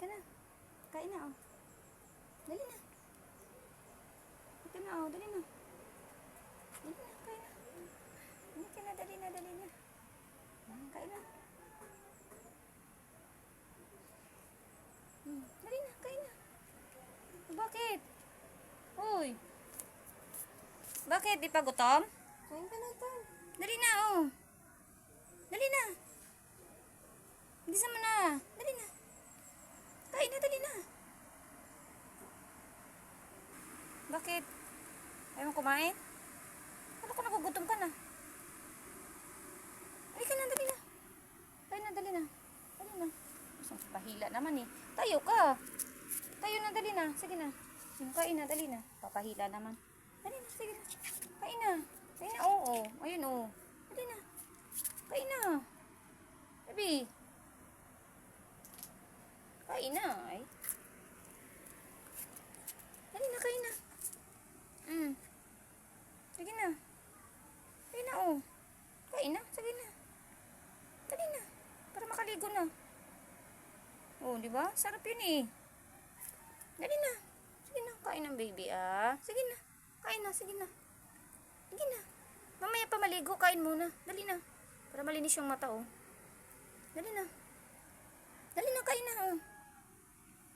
Halika na. Kain na, oh. Dali na. Halika na, oh. Dali na. Dali na, kain na. Halika na, dali na, dali na. Kain na. Dali na, kain na. Bakit? Uy. Bakit? Di pa gutom? Kain ka na ito. Dali na, oh. Dali na. Bisa mo na. Dali na. Kain na, dali na. Bakit? Ayaw mo kumain? Ano ko nagugutom ka na? Ay ka na, dali na. Kain na, dali na. Dali na. Isang pahila naman eh. Tayo ka. Tayo na, dali na. Sige na. Kain na, dali na. Papahila naman. Dali na, sige na. Kain na. Kain na, oo. Ayun, oo. Dali na. Kain na. Baby. Kain na, ay. Dali na, kain na. Sige na. Kain na, oh. Kain na, sige na. Dali na. Para makaligo na. Oh, di ba? Sarap yun eh. Dali na. Sige na, kain ng baby, ah. Sige na. Kain na, sige na. Sige na. Mamaya pa maligo, kain muna. Dali na. Para malinis yung mata, oh. Dali na. Dali na, kain na, oh.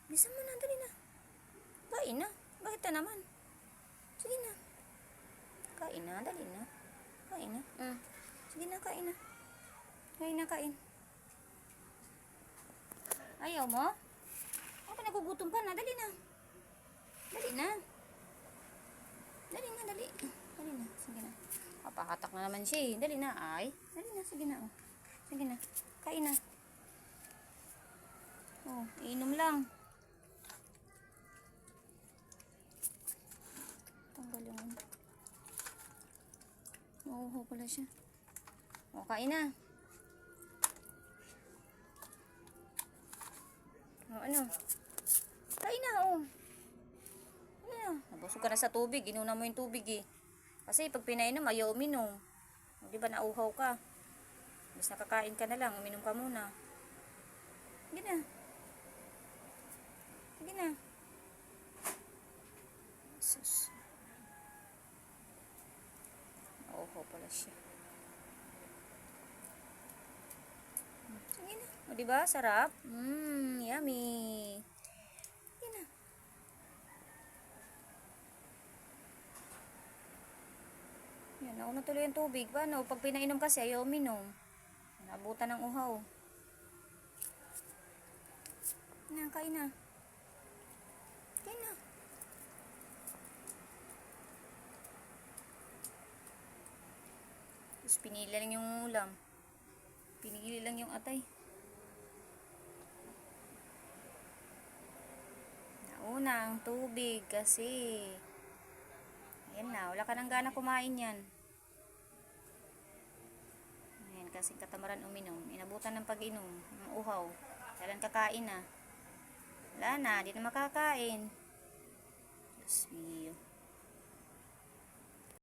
Bisa mo na, dali na. Kain na. Bakit na naman? Sige na. Kain na, dali na. Kain na. Sige na, kain na. Kain na, kain. Ayaw mo? Ako nagugutom ka na, dali na. Dali na. Dali na, dali. Dali na, sige na. Papahatak na naman siya eh. Dali na, ay. Dali na, sige na, oh. Sige na, kain na. Oh, inom lang. Tanggal yung ano. Nauho pala siya. O, kain na. O, ano? Kain na, o. Ano na? Nabusog ka na sa tubig. Inuna mo yung tubig, eh. Kasi pag pinainom, ayaw uminom. O, diba nauhaw ka? Mas nakakain ka na lang. Uminom ka muna. Sige na. Sige na. Sus. Nauhaw pala siya. Sige na. O, diba? Sarap? Yummy. Sige na. Yan, nauna tuloy yung tubig. Paano? Pag pinainom kasi, ayaw uminom. Nabutan ng uhaw. Na, kain na. Kain na. Tapos pinili lang yung ulam. Pinili lang yung atay. Nauna ang tubig kasi. Ayan na, wala ka nang gana kumain yan. Ayan, kasi katamaran uminom. Inabutan ng pag-inom. Ng uhaw. Kailan kakain na? Wala na, di na makakain. Diyos mio.